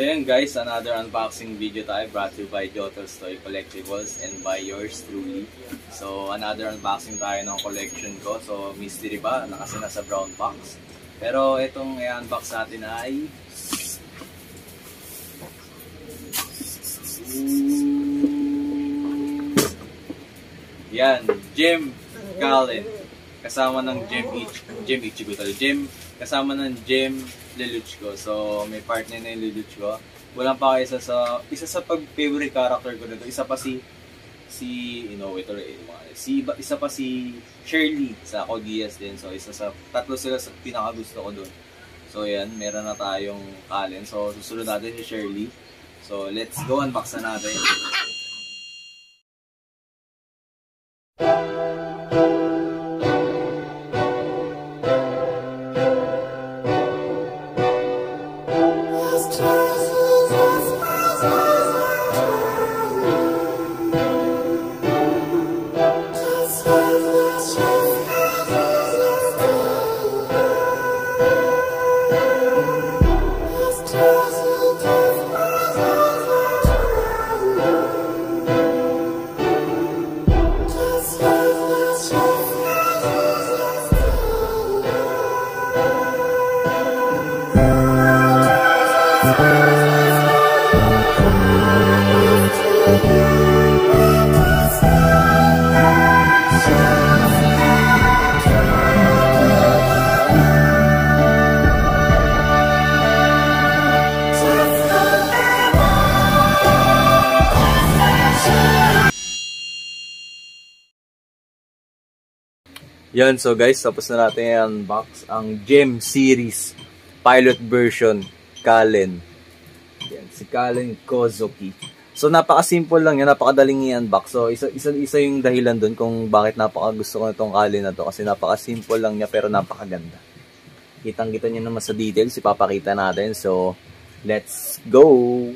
yan guys, another unboxing video tayo brought to you by Jotel's Toy Collectibles and by yours truly. So another unboxing tayo ng collection ko. So mystery ba? Kasi nasa brown box. Pero itong i-unbox natin ay yan, Gem Kallen. Kasama ng Gem kasama ng Gem Lelouch ko. So may partner na yung Lelouch ko. Walang pa isa sa pag-favorite character ko nito. Isa pa si isa pa si Shirley sa Codias din. So tatlo sila sa pinakagusto ko doon. So yan, meron na tayong Kallen. So susunod natin si Shirley. So let's go, unbox na natin. Yan, so guys, tapos na natin i-unbox ang Gem series pilot version Kallen. Yan, si Kallen Kozuki. So napaka-simple lang yan, napakadaling i-unbox. So isa yung dahilan doon kung bakit napaka-gusto ko nitong Kallen na to, kasi napaka-simple lang niya pero napakaganda. Kitang-kita niyo naman sa details, ipapakita natin. So let's go.